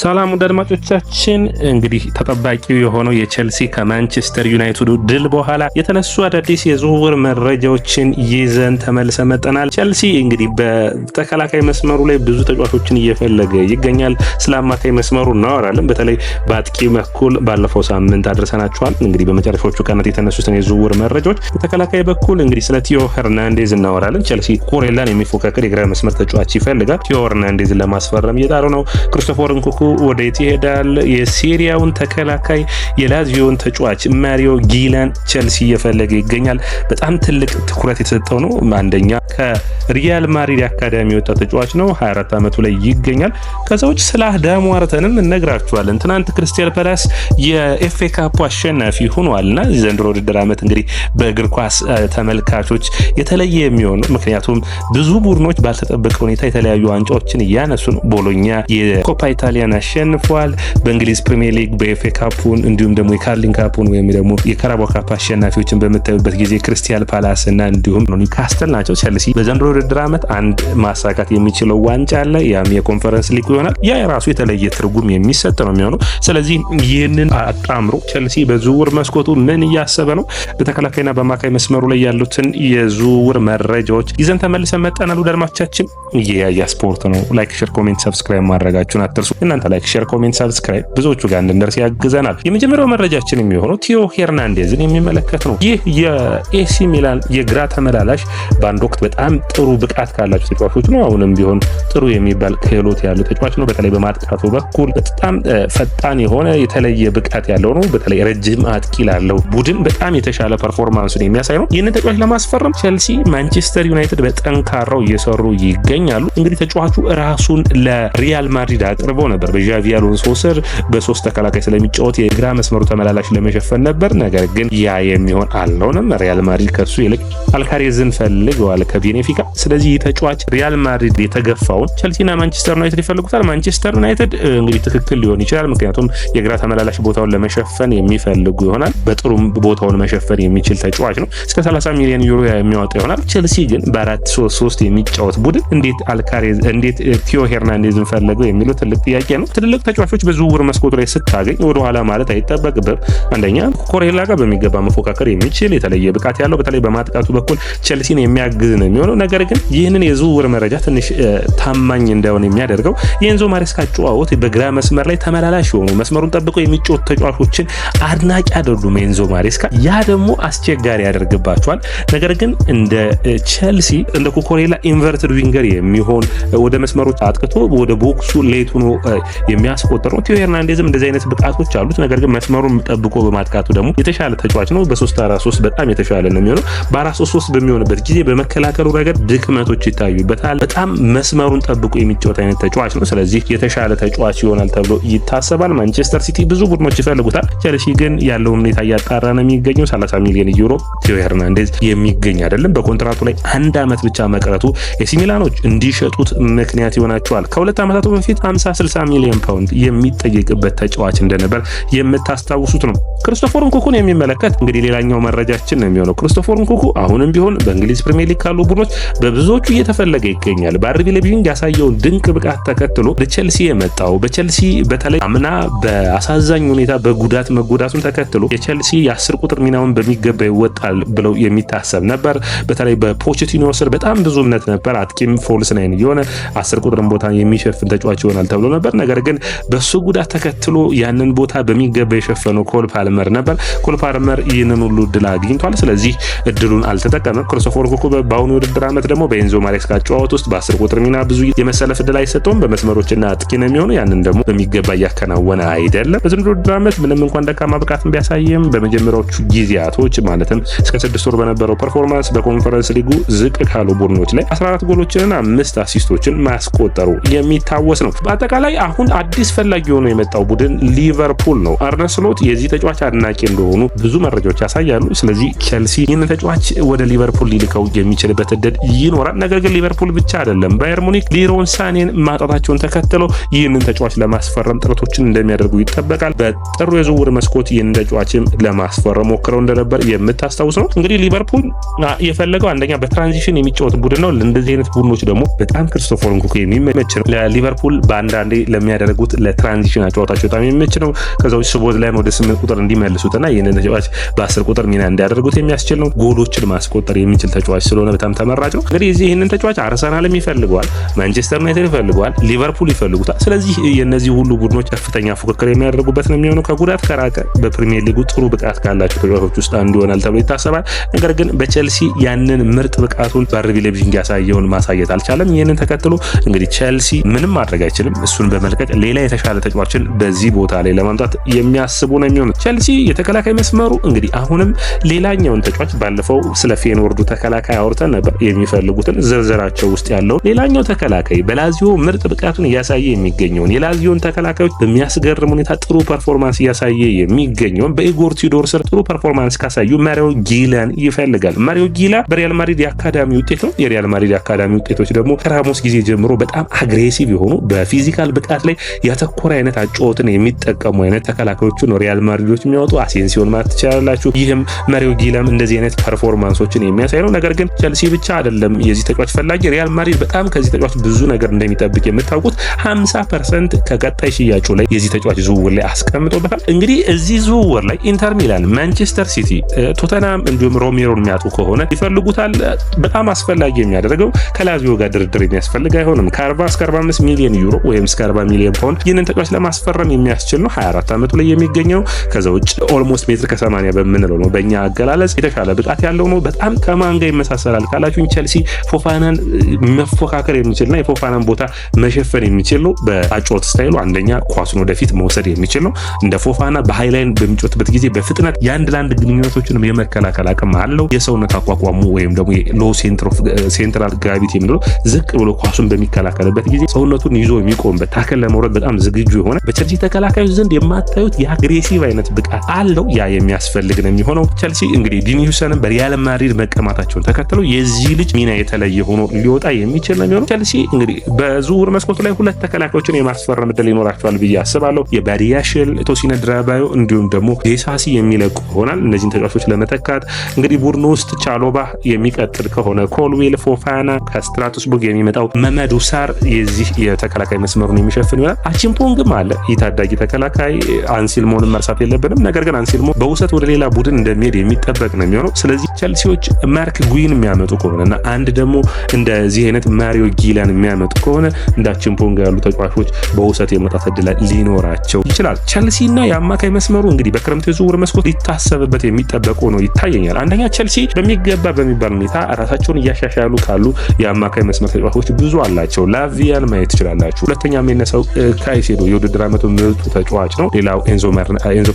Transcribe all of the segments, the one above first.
ሰላም አድማጮቻችን፣ እንግዲህ ተጠባቂው የሆነው የቼልሲ ከማንቸስተር ዩናይትድ ድል በኋላ የተነሱ አዳዲስ የዝውውር መረጃዎችን ይዘን ተመልሰን መጥተናል። ቼልሲ እንግዲህ በተከላካይ መስመሩ ላይ ብዙ ተጫዋቾችን እየፈለገ ይገኛል። ስለ አማካይ መስመሩ እናወራለን። በተለይ በአጥቂ በኩል ባለፈው ሳምንት አድርሰናችኋል። እንግዲህ በመጨረሻዎቹ ቀናት የተነሱትን የዝውውር መረጃዎች በተከላካይ በኩል እንግዲህ ስለ ቲዮ ሄርናንዴዝ እናወራለን። ቼልሲ ኮሬላን የሚፎካከር የግራ መስመር ተጫዋች ይፈልጋል። ቲዮ ሄርናንዴዝን ለማስፈረም እየጣሩ ነው። ክሪስቶፈር ንኩኩ ወዴት ይሄዳል? የሲሪያውን ተከላካይ የላዚዮን ተጫዋች ማሪዮ ጊላን ቼልሲ እየፈለገ ይገኛል። በጣም ትልቅ ትኩረት የተሰጠው ነው። አንደኛ ከሪያል ማድሪድ አካዳሚ የወጣ ተጫዋች ነው። 24 ዓመቱ ላይ ይገኛል። ከዛውጭ ስለ አዳሙ አርተንም እነግራችኋለን። ትናንት ክሪስታል ፓላስ የኤፍኤ ካፕ አሸናፊ ሆኗልና ዘንድሮ ውድድር ዓመት እንግዲህ በእግር ኳስ ተመልካቾች የተለየ የሚሆን ምክንያቱም ብዙ ቡድኖች ባልተጠበቀ ሁኔታ የተለያዩ ዋንጫዎችን እያነሱ ነው። ቦሎኛ የኮፓ ኢታሊያን አሸንፏል። በእንግሊዝ ፕሪሚየር ሊግ በኤፍኤ ካፑን እንዲሁም ደግሞ የካርሊንግ ካፑን ወይም ደግሞ የካራባኦ ካፕ አሸናፊዎችን በምታዩበት ጊዜ ክሪስታል ፓላስ እና እንዲሁም ኒውካስትል ናቸው። ቼልሲ በዘንድሮ ውድድር ዓመት አንድ ማሳካት የሚችለው ዋንጫ አለ። ያም የኮንፈረንስ ሊግ ይሆናል። ያ የራሱ የተለየ ትርጉም የሚሰጥ ነው የሚሆነው። ስለዚህ ይህንን አጣምሮ ቼልሲ በዝውውር መስኮቱ ምን እያሰበ ነው? በተከላካይና በአማካይ መስመሩ ላይ ያሉትን የዝውውር መረጃዎች ይዘን ተመልሰን መጣናል። አድማጮቻችን የያ ስፖርት ነው። ላይክ፣ ሼር፣ ኮሜንት ሰብስክራይብ ማድረጋችሁን አትርሱ። እናንተ ላይክ፣ ሼር፣ ኮሜንት ሰብስክራይብ ብዙዎቹ ጋር እንድንደርስ ያግዘናል። የመጀመሪያው መረጃችን የሚሆነው ቲዮ ሄርናንዴዝን የሚመለከት ነው። ይህ የኤሲ ሚላን የግራ ተመላላሽ በአንድ ወቅት በጣም ጥሩ ብቃት ካላቸው ተጫዋቾች ነው። አሁንም ቢሆን ጥሩ የሚባል ክህሎት ያለው ተጫዋች ነው። በተለይ በማጥቃቱ በኩል በጣም ፈጣን የሆነ የተለየ ብቃት ያለው ነው። በተለይ ረጅም አጥቂ ላለው ቡድን በጣም የተሻለ ፐርፎርማንሱን የሚያሳይ ነው። ይህንን ተጫዋች ለማስፈረም ቼልሲ፣ ማንቸስተር ዩናይትድ በጠንካራው እየሰሩ ይገኛሉ። እንግዲህ ተጫዋቹ ራሱን ለሪያል ማድሪድ አቅርበው ነበር። በዣቪ አሎንሶ ስር በሶስት ተከላካይ ስለሚጫወት የግራ መስመሩ ተመላላሽ ለመሸፈን ነበር። ነገር ግን ያ የሚሆን አልሆነም። ሪያል ማድሪድ ከሱ ይልቅ አልካሬዝን ፈልገዋል ከቤኔፊካ። ስለዚህ ተጫዋች ሪያል ማድሪድ የተገፋውን ቼልሲና ማንቸስተር ዩናይትድ ይፈልጉታል። ማንቸስተር ዩናይትድ እንግዲህ ትክክል ሊሆን ይችላል፣ ምክንያቱም የግራ ተመላላሽ ቦታውን ለመሸፈን የሚፈልጉ ይሆናል። በጥሩ ቦታውን መሸፈን የሚችል ተጫዋች ነው። እስከ 30 ሚሊዮን ዩሮ የሚያወጣ ይሆናል። ቼልሲ ግን በ4-3-3 የሚጫወት ቡድን እንዴት ቲዮ ሄርናንዴዝን ፈለገው የሚለው ትልቅ ጥያቄ ነው። ትልልቅ ተጫዋቾች በዝውውር መስኮቱ ላይ ስታገኝ ወደ ኋላ ማለት አይጠበቅብም። አንደኛ ኮሬላ ጋር በሚገባ መፎካከር የሚችል የተለየ ብቃት ያለው በተለይ በማጥቃቱ በኩል ቼልሲን የሚያግዝ ነው የሚሆነው። ነገር ግን ይህንን የዝውውር መረጃ ትንሽ ታማኝ እንዳይሆን የሚያደርገው የኤንዞ ማሬስካ ጨዋወት በግራ መስመር ላይ ተመላላሽ የሆኑ መስመሩን ጠብቀው የሚጫወቱ ተጫዋቾችን አድናቂ አይደሉም ኤንዞ ማሬስካ። ያ ደግሞ አስቸጋሪ ያደርግባቸዋል። ነገር ግን እንደ ቼልሲ እንደ ኮሬላ ኢንቨርትድ ዊንገር የሚሆን ወደ መስመሮች አጥቅቶ ወደ ቦክሱ ሌት ሆኖ የሚያስቆጥር ነው። ቲዮ ሄርናንዴዝም እንደዚህ አይነት ብቃቶች አሉት። ነገር ግን መስመሩን ጠብቆ በማጥቃቱ ደግሞ የተሻለ ተጫዋች ነው። በ3-4-3 በጣም የተሻለ ነው የሚሆነው። በ4-3-3 በሚሆንበት ጊዜ በመከላከሉ ረገድ ድክመቶች ይታዩበታል። በጣም መስመሩን ጠብቆ የሚጫወት አይነት ተጫዋች ነው። ስለዚህ የተሻለ ተጫዋች ይሆናል ተብሎ ይታሰባል። ማንቸስተር ሲቲ ብዙ ቡድኖች ይፈልጉታል። ቼልሲ ግን ያለውን ሁኔታ እያጣራ ነው የሚገኘው። 30 ሚሊዮን ዩሮ ቲዮ ሄርናንዴዝ የሚገኝ አይደለም። በኮንትራቱ ላይ 1 ዓመት ብቻ መቅረቱ ኤሲ ሚላኖች እንዲሸጡት ምክንያት ይሆናቸዋል። ከ2 ዓመታት በፊት 50-60 ሚሊዮን ፓውንድ የሚጠየቅበት ተጫዋች እንደነበር የምታስታውሱት ነው። ክሪስቶፈር ንኩኩን የሚመለከት እንግዲህ ሌላኛው መረጃችን ነው የሚሆነው። ክሪስቶፈር ንኩኩ አሁንም ቢሆን በእንግሊዝ ፕሪሚየር ሊግ ካሉ ቡድኖች በብዙዎቹ እየተፈለገ ይገኛል። በአርቢ ላይፕዚግ ያሳየውን ድንቅ ብቃት ተከትሎ ለቼልሲ የመጣው በቼልሲ በተለይ አምና በአሳዛኝ ሁኔታ በጉዳት መጎዳቱን ተከትሎ የቼልሲ የ10 ቁጥር ሚናውን በሚገባ ይወጣል ብለው የሚታሰብ ነበር። በተለይ በፖቼቲኖ ስር በጣም ብዙ እምነት ነበር። አጥቂም ፎልስ ናይን የሆነ 10 ቁጥርን ቦታ የሚሸፍን ተጫዋች ይሆናል ተብሎ ነበር። ነገር ግን በሱ ጉዳት ተከትሎ ያንን ቦታ በሚገባ የሸፈነው ኮል ፓልመር ነበር። ኮል ፓልመር ይህንን ሁሉ እድል አግኝቷል። ስለዚህ እድሉን አልተጠቀመም። ክሪስቶፈር ንኩኩ በአሁኑ ውድድር ዓመት ደግሞ በኤንዞ ማሬስካ ጨዋታ ውስጥ በ10 ቁጥር ሚና ብዙ የመሰለፍ እድል አይሰጠውም። በመስመሮችና አጥቂ ነው የሚሆነው። ያንን ደግሞ በሚገባ እያከናወነ አይደለም። በዘንድሮው ውድድር ዓመት ምንም እንኳን ደካማ ብቃትን ቢያሳይም በመጀመሪያዎቹ ጊዜያቶች ማለትም እስከ 6 ወር በነበረው ፐርፎርማንስ በኮንፈረንስ ሊጉ ዝቅ ካሉ ቡድኖች ላይ 14 ጎሎችንና 5 አሲስቶችን ማስቆጠሩ የሚታወስ ነው። በአጠቃላይ አሁን አዲስ ፈላጊ ሆኖ የመጣው ቡድን ሊቨርፑል ነው። አርነ ስሎት የዚህ ተጫዋች አድናቂ እንደሆኑ ብዙ መረጃዎች ያሳያሉ። ስለዚህ ቼልሲ ይህንን ተጫዋች ወደ ሊቨርፑል ሊልከው የሚችልበት እድል ይኖራል። ነገር ግን ሊቨርፑል ብቻ አይደለም፣ ባየር ሙኒክ ሊሮን ሳኔን ማጣታቸውን ተከትሎ ይህንን ተጫዋች ለማስፈረም ጥረቶችን እንደሚያደርጉ ይጠበቃል። በጥሩ የዝውውር መስኮት ይህንን ተጫዋችም ለማስፈረም ሞክረው እንደነበር የምታስታውስ ነው። እንግዲህ ሊቨርፑል የፈለገው አንደኛ በትራንዚሽን የሚጫወት ቡድን ነው። ለእንደዚህ አይነት ቡድኖች ደግሞ በጣም ክሪስቶፈር ንኩኩ የሚመች ነው። ለሊቨርፑል በአንዳንዴ የሚያደርጉት ለትራንዚሽን ጨዋታቸው በጣም የሚመች ነው። ከዛው ስቦት ላይ ወደ 8 ቁጥር እንዲመልሱትና ይህንን ተጫዋች በ10 ቁጥር ሚና እንዲያደርጉት የሚያስችል ነው። ጎሎችን ማስቆጠር የሚችል ተጫዋች ስለሆነ በጣም ተመራጭ ነው። እንግዲህ ይህንን ተጫዋች አርሰናልም ይፈልገዋል፣ ማንቸስተር ዩናይትድ ይፈልገዋል፣ ሊቨርፑል ይፈልጉታል። ስለዚህ የነዚህ ሁሉ ቡድኖች ከፍተኛ ፉክክር የሚያደርጉበት ነው የሚሆነው። ከጉዳት ከራቀ በፕሪሚየር ሊጉ ጥሩ ብቃት ካላቸው ተጫዋቾች ውስጥ አንዱ ይሆናል ተብሎ ይታሰባል። ነገር ግን በቼልሲ ያንን ምርጥ ብቃቱን በአርቢ ሌይፕዚግ ያሳየውን ማሳየት አልቻለም። ይህንን ተከትሎ እንግዲህ ቼልሲ ምንም ማድረግ አይችልም። እሱን በመልቀቅ ሌላ የተሻለ ተጫዋችን በዚህ ቦታ ላይ ለማምጣት የሚያስቡ ነው የሚሆኑት። ቼልሲ የተከላካይ መስመሩ እንግዲህ አሁንም ሌላኛውን ተጫዋች ባለፈው ስለ ፌኖርዱ ተከላካይ አውርተን ነበር። የሚፈልጉትን ዝርዝራቸው ውስጥ ያለውን ሌላኛው ተከላካይ በላዚዮ ምርጥ ብቃቱን እያሳየ የሚገኘውን የላዚዮን ተከላካዮች በሚያስገርም ሁኔታ ጥሩ ፐርፎርማንስ እያሳየ የሚገኘውን በኢጎር ቲዩዶር ስር ጥሩ ፐርፎርማንስ ካሳዩ ማሪዮ ጊላን ይፈልጋል። ማሪዮ ጊላ በሪያል ማድሪድ የአካዳሚ ውጤት ነው። የሪያል ማድሪድ የአካዳሚ ውጤቶች ደግሞ ከራሞስ ጊዜ ጀምሮ በጣም አግሬሲቭ የሆኑ በፊዚካል ብቃት ላይ ያተኮረ አይነት አጨዋወትን የሚጠቀሙ አይነት ተከላካዮቹን ሪያል ማድሪዶች የሚያወጡ አሴንሲዮን ማለት ትችላላችሁ። ይህም ማሪዮ ጊላም እንደዚህ አይነት ፐርፎርማንሶችን የሚያሳይ ነው። ነገር ግን ቼልሲ ብቻ አይደለም የዚህ ተጫዋች ፈላጊ። ሪያል ማድሪድ በጣም ከዚህ ተጫዋች ብዙ ነገር እንደሚጠብቅ የምታውቁት 50% ከቀጣይ ሽያጩ ላይ የዚህ ተጫዋች ዝውውር ላይ አስቀምጦበታል። እንግዲህ እዚህ ዝውውር ላይ ኢንተር ሚላን፣ ማንቸስተር ሲቲ፣ ቶተናም እንዲሁም ሮሜሮን የሚያጡ ከሆነ ይፈልጉታል። በጣም አስፈላጊ የሚያደርገው ከላዚዮ ጋር ድርድር የሚያስፈልግ አይሆንም። ከ40 እስከ 45 ሚሊዮን ዩሮ ወይም እስከ 40 ሚሊዮን ፓውንድ ይህንን ተጫዋች ለማስፈረም የሚያስችል ነው። 24 ዓመቱ ላይ የሚገኘው ከዛ ውጭ ኦልሞስት ሜትር ከ80 በምንለው ነው በእኛ አገላለጽ የተሻለ ብቃት ያለው ነው። በጣም ከማን ጋር ይመሳሰላል ካላችሁኝ ቼልሲ ፎፋናን መፎካከር የሚችልና የፎፋናን ቦታ መሸፈን የሚችል ነው። በአጨዋወት ስታይሉ አንደኛ ኳሱን ወደፊት መውሰድ የሚችል ነው። እንደ ፎፋና በሃይላይን በሚጮትበት ጊዜ በፍጥነት የአንድ ለአንድ ግንኙነቶችንም የመከላከል አቅም አለው። የሰውነት አቋቋሙ ወይም ደግሞ ሎ ሴንትራል ግራቪቲ የምንለው ዝቅ ብሎ ኳሱን በሚከላከልበት ጊዜ ሰውነቱን ይዞ የሚቆምበት ታከል ለመውረድ በጣም ዝግጁ የሆነ በቼልሲ ተከላካዮች ዘንድ የማታዩት የአግሬሲቭ አይነት ብቃት አለው። ያ የሚያስፈልግ ነው የሚሆነው። ቼልሲ እንግዲህ ዲኒ ሁሰንን በሪያል ማድሪድ መቀማታቸውን ተከትሎ የዚህ ልጅ ሚና የተለየ ሆኖ ሊወጣ የሚችል ነው የሚሆነው። ቼልሲ እንግዲህ በዝውውር መስኮቱ ላይ ሁለት ተከላካዮችን የማስፈረም ዕድል ይኖራቸዋል ብዬ አስባለሁ። የባዲያሽል ቶሲነ ድራባዮ እንዲሁም ደግሞ ዴሳሲ የሚለቁ ይሆናል። እነዚህን ተጫዋቾች ለመተካት እንግዲህ ቡድኑ ውስጥ ቻሎባ የሚቀጥል ከሆነ ኮልዌል፣ ፎፋና፣ ከስትራስቡርግ የሚመጣው መመዱ ሳር የዚህ የተከላካይ መስመሩን የሚሸፍን ይሆናል። አቺምፖንግም አለ። ይህ ታዳጊ ተከላካይ አንሲልሞንም መርሳት የለብንም። ነገር ግን አንሲልሞ በውሰት ወደ ሌላ ቡድን እንደሚሄድ የሚጠበቅ ነው የሚሆነው። ስለዚህ ቼልሲዎች ማርክ ጉይን የሚያመጡ ከሆነና አንድ ደግሞ እንደዚህ አይነት ማሪዮ ጊላን የሚያመጡ ከሆነ እንደ አቺምፖንግ ያሉ ተጫዋቾች በውሰት የመጣት ዕድል ሊኖራቸው ይችላል። ቼልሲና የአማካይ መስመሩ እንግዲህ በክረምቱ የዝውውር መስኮት ሊታሰብበት የሚጠበቁ ነው ይታየኛል። አንደኛ ቼልሲ በሚገባ በሚባል ሁኔታ ራሳቸውን እያሻሻሉ ካሉ የአማካይ መስመር ተጫዋቾች ብዙ አላቸው። ላቪያን ማየት ትችላላችሁ። ሁለተኛ የሚነሳው ካይሴዶ የውድድር ዓመቱ ምርጡ ተጫዋች ነው። ሌላው ኤንዞ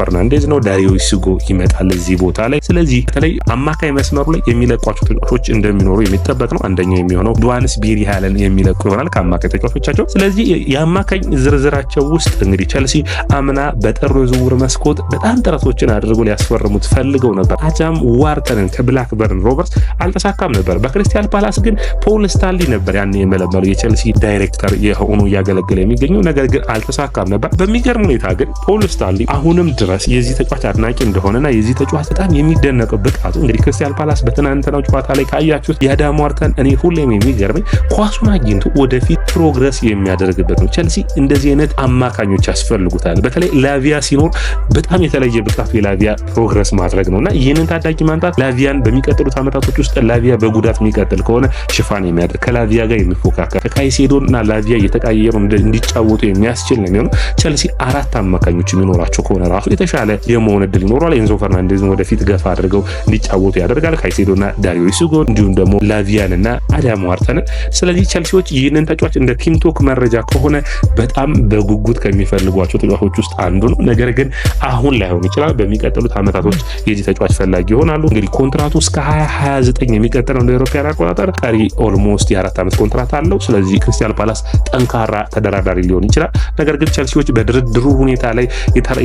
ፈርናንዴዝ ነው። ዳሪዮ ሲጎ ይመጣል እዚህ ቦታ ላይ። ስለዚህ በተለይ አማካይ መስመሩ ላይ የሚለቋቸው ተጫዋቾች እንደሚኖሩ የሚጠበቅ ነው። አንደኛው የሚሆነው ዱዋንስ ቤሪ ሃለን የሚለቁ ይሆናል ከአማካይ ተጫዋቾቻቸው። ስለዚህ የአማካኝ ዝርዝራቸው ውስጥ እንግዲህ ቼልሲ አምና በጥር ዝውውር መስኮት በጣም ጥረቶችን አድርጎ ሊያስፈርሙት ፈልገው ነበር። አዳም ዋርተንን ከብላክበርን ሮቨርስ አልተሳካም ነበር። በክሪስታል ፓላስ ግን ፖል ስታንሊ ነበር ያን የመለመሉ የቼልሲ ዳይሬክተር የሆኑ እያገለገለ የሚገኘው፣ ነገር ግን አልተሳካም ነበር። በሚገርም ሁኔታ ግን ፖል ስታንሊ አሁንም ድረስ የዚህ ተጫዋች አድናቂ እንደሆነና የዚህ ተጫዋች በጣም የሚደነቀው ብቃቱ እንግዲህ ክሪስታል ፓላስ በትናንትናው ጨዋታ ላይ ካያችሁት የአዳም ዋርተን እኔ ሁሌም የሚገርመኝ ኳሱን አግኝቶ ወደፊት ፕሮግረስ የሚያደርግበት ነው። ቼልሲ እንደዚህ አይነት አማካኞች ያስፈልጉታል። በተለይ ላቪያ ሲኖር በጣም የተለየ ብቃቱ የላቪያ ፕሮግረስ ማድረግ ነውና ይህንን ታዳጊ ማምጣት ላቪያን በሚቀጥሉት ዓመታቶች ውስጥ ላቪያ በጉዳት የሚቀጥል ከሆነ ሽፋን የሚያደርግ ከላቪያ ጋር የሚፎካከር ከካይሴዶና ላቪያ እየተቀያየሩ እንዲጫወቱ የሚያስችል ነው የሚሆነው። ቼልሲ አራት አማካኞች የሚኖራቸው ከሆነ ራሱ የተሻለ የመሆን ዕድል ይኖረዋል። ኤንዞ ፈርናንዴዝን ወደፊት ገፋ አድርገው እንዲጫወቱ ያደርጋል። ካይሴዶና ዳሪዮ ሲጎ እንዲሁም ደግሞ ላቪያንና አዳም ዋርተንን። ስለዚህ ቼልሲዎች ይህንን ተጫዋች እንደ ቲምቶክ መረጃ ከሆነ በጣም በጉጉት ከሚፈልጓቸው ተጫዋቾች ውስጥ አንዱ ነው። ነገር ግን አሁን ላይሆን ይችላል። በሚቀጥሉት ዓመታቶች የዚህ ተጫዋች ፈላጊ ይሆናሉ። እንግዲህ ኮንትራቱ እስከ 2029 የሚቀጥለው እንደ አውሮፓውያን አቆጣጠር ቀሪ ኦልሞስት የ4 ዓመት ኮንትራት አለው። ስለዚህ ክሪስታል ፓላስ ጠንካራ ተደራዳሪ ሊሆን ይችላል። ነገር ግን ቼልሲዎች በድርድሩ ሁኔታ ላይ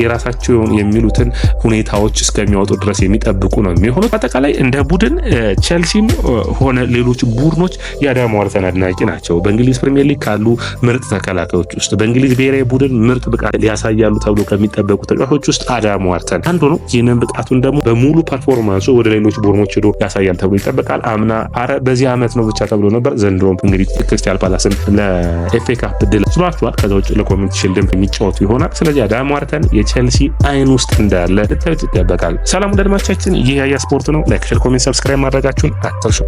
የራሳቸው የሚሉትን ሁኔታዎች እስከሚያወጡ ድረስ የሚጠብቁ ነው የሚሆኑት። አጠቃላይ እንደ ቡድን ቼልሲም ሆነ ሌሎች ቡድኖች የአዳም ዋርተን አድናቂ ናቸው። በእንግሊዝ ፕሪሚየር ሊግ ካሉ ምርጥ ተከላካዮች ውስጥ በእንግሊዝ ብሔራዊ ቡድን ምርጥ ብቃት ሊያሳያሉ ተብሎ ከሚጠበቁ ተጫዋቾች ውስጥ አዳም ዋርተን አንዱ ነው። ይህንን ብቃቱን ደግሞ በሙሉ ፐርፎርማንሱ ወደ ሌሎች ቡድኖች ሄዶ ያሳያል ተብሎ ይጠበቃል። አምና በዚህ ዓመት ነው ብቻ ተብሎ ነበር። ዘንድሮም እንግዲህ ክሪስታል ፓላስን ለኤፍኤ ካፕ ድል ስሏቸዋል። ከዛ ውጭ ለኮሚኒቲ ሺልድም የሚጫወቱ ይሆናል። ስለዚህ አዳም ዋርተን የቼልሲ አይን ውስጥ እንዳለ ልታዩት ይጠበቃል። ሰላም ወዳጆቻችን፣ ይህ ያያ ስፖርት ነው። ላይክ፣ ሼር፣ ኮሜንት፣ ሰብስክራይብ ማድረጋችሁን አትርሱ።